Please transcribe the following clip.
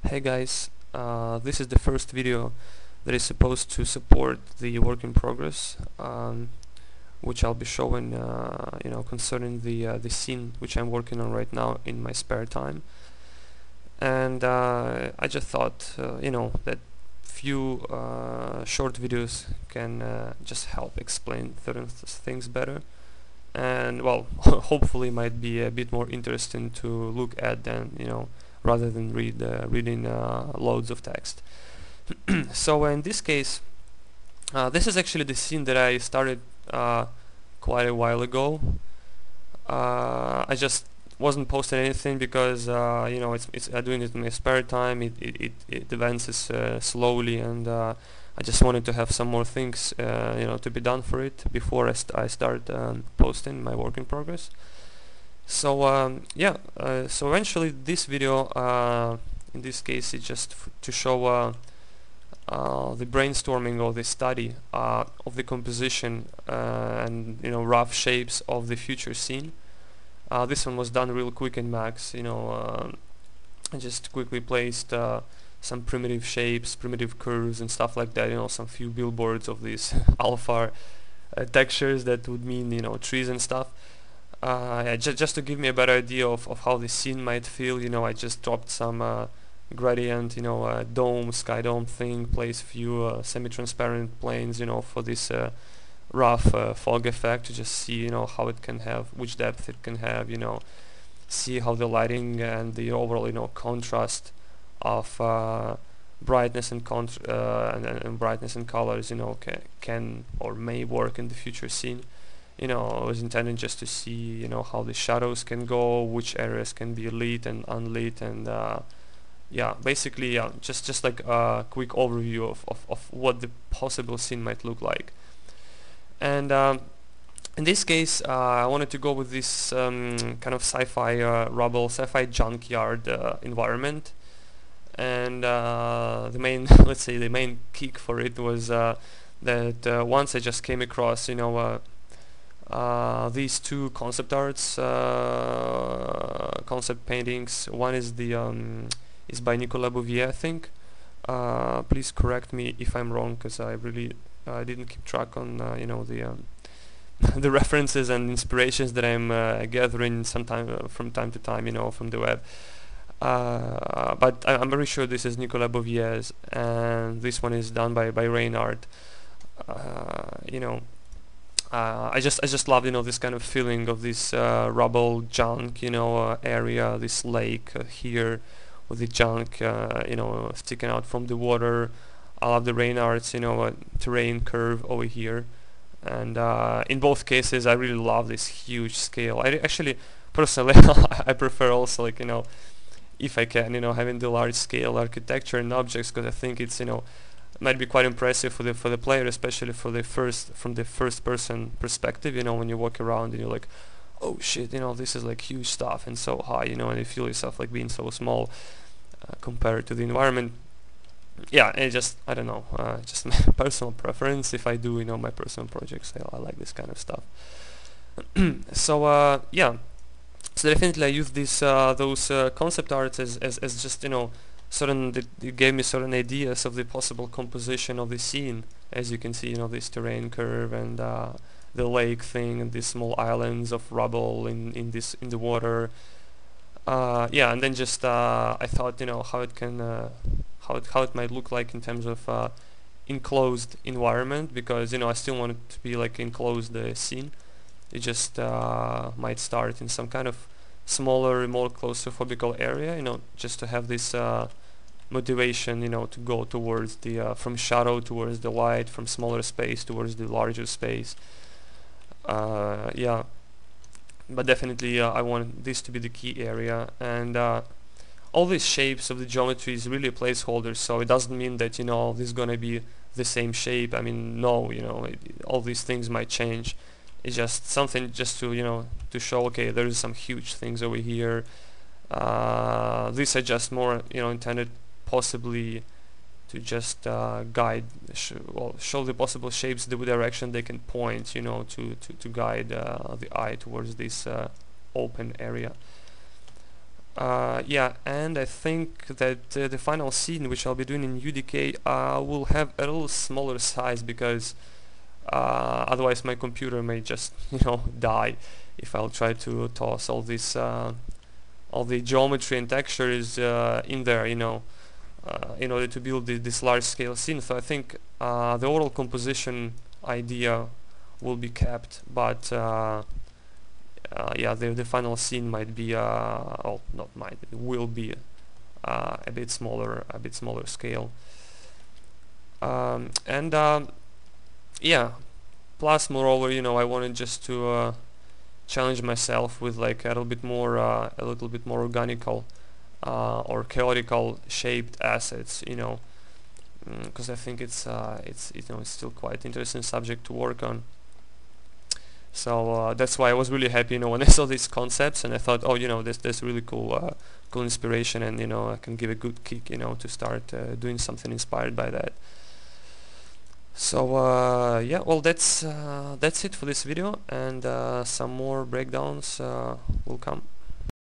Hey guys, this is the first video that is supposed to support the work in progress, which I'll be showing, concerning the scene which I'm working on right now in my spare time. And I just thought, that few short videos can just help explain certain things better, and well, hopefully might be a bit more interesting to look at than rather than reading loads of text. So in this case, this is actually the scene that I started quite a while ago. I just wasn't posting anything because it's doing it in my spare time. It advances slowly, and I just wanted to have some more things to be done for it before I start posting my work in progress. So so eventually this video, in this case, is just to show the brainstorming or the study of the composition and rough shapes of the future scene. This one was done real quick in Max. I just quickly placed some primitive shapes, primitive curves and stuff like that. Some few billboards of these alpha textures that would mean trees and stuff. Yeah, just to give me a better idea of how the scene might feel, I just dropped some gradient, dome, sky dome thing, place few semi-transparent planes, for this rough fog effect, to just see, how it can have, which depth it can have, see how the lighting and the overall, contrast of brightness and, and brightness and colors, can or may work in the future scene. I was intending just to see, how the shadows can go, which areas can be lit and unlit, and yeah, basically, just like a quick overview of what the possible scene might look like. And in this case, I wanted to go with this kind of sci-fi rubble, sci-fi junkyard environment. And the main, let's say, the main kick for it was that once I just came across, these two concept arts, concept paintings. One is is by Nicolas Bouvier, I think. Please correct me if I'm wrong, because I really didn't keep track on the the references and inspirations that I'm gathering sometime from time to time, from the web. But I'm very sure this is Nicolas Bouvier's, and this one is done by Reinhardt. I just love this kind of feeling of this rubble junk area, this lake here with the junk sticking out from the water. I love the Reinhardt's terrain curve over here, and in both cases I really love this huge scale. I actually personally I prefer also, like, if I can, having the large scale architecture and objects, because I think it's might be quite impressive for the player, especially from the first person perspective. When you walk around and you're like, oh shit, this is like huge stuff and so high, and you feel yourself like being so small compared to the environment. Yeah, it just, I don't know, just my personal preference. If I do my personal projects, I like this kind of stuff. So yeah, so definitely I use those concept arts as just it gave me certain ideas of the possible composition of the scene. As you can see, this terrain curve and the lake thing and these small islands of rubble in the water. Yeah, and then just I thought, how it can how it might look like in terms of enclosed environment, because I still want it to be like enclosed scene. It just might start in some kind of smaller, more claustrophobical area, just to have this motivation, to go towards the from shadow towards the light, from smaller space towards the larger space. Yeah, but definitely I want this to be the key area, and all these shapes of the geometry is really a placeholder, so it doesn't mean that this is gonna be the same shape. I mean, no, all these things might change. It's just something just to to show, okay, there's some huge things over here. These are just more intended possibly to just guide, show the possible shapes, the direction they can point, to guide the eye towards this open area. Yeah, and I think that the final scene, which I'll be doing in UDK, will have a little smaller size because otherwise my computer may just die if I'll try to toss all the geometry and textures in there, in order to build this large-scale scene. So I think the overall composition idea will be kept, but yeah, the final scene might be, oh, not might, it will be a bit smaller scale. And yeah, plus moreover, I wanted just to challenge myself with like a little bit more organical or chaotical shaped assets, because I think it's still quite interesting subject to work on. So that's why I was really happy, when I saw these concepts, and I thought, oh, that's really cool, cool inspiration, and I can give a good kick, to start doing something inspired by that. So yeah, well, that's it for this video, and some more breakdowns will come.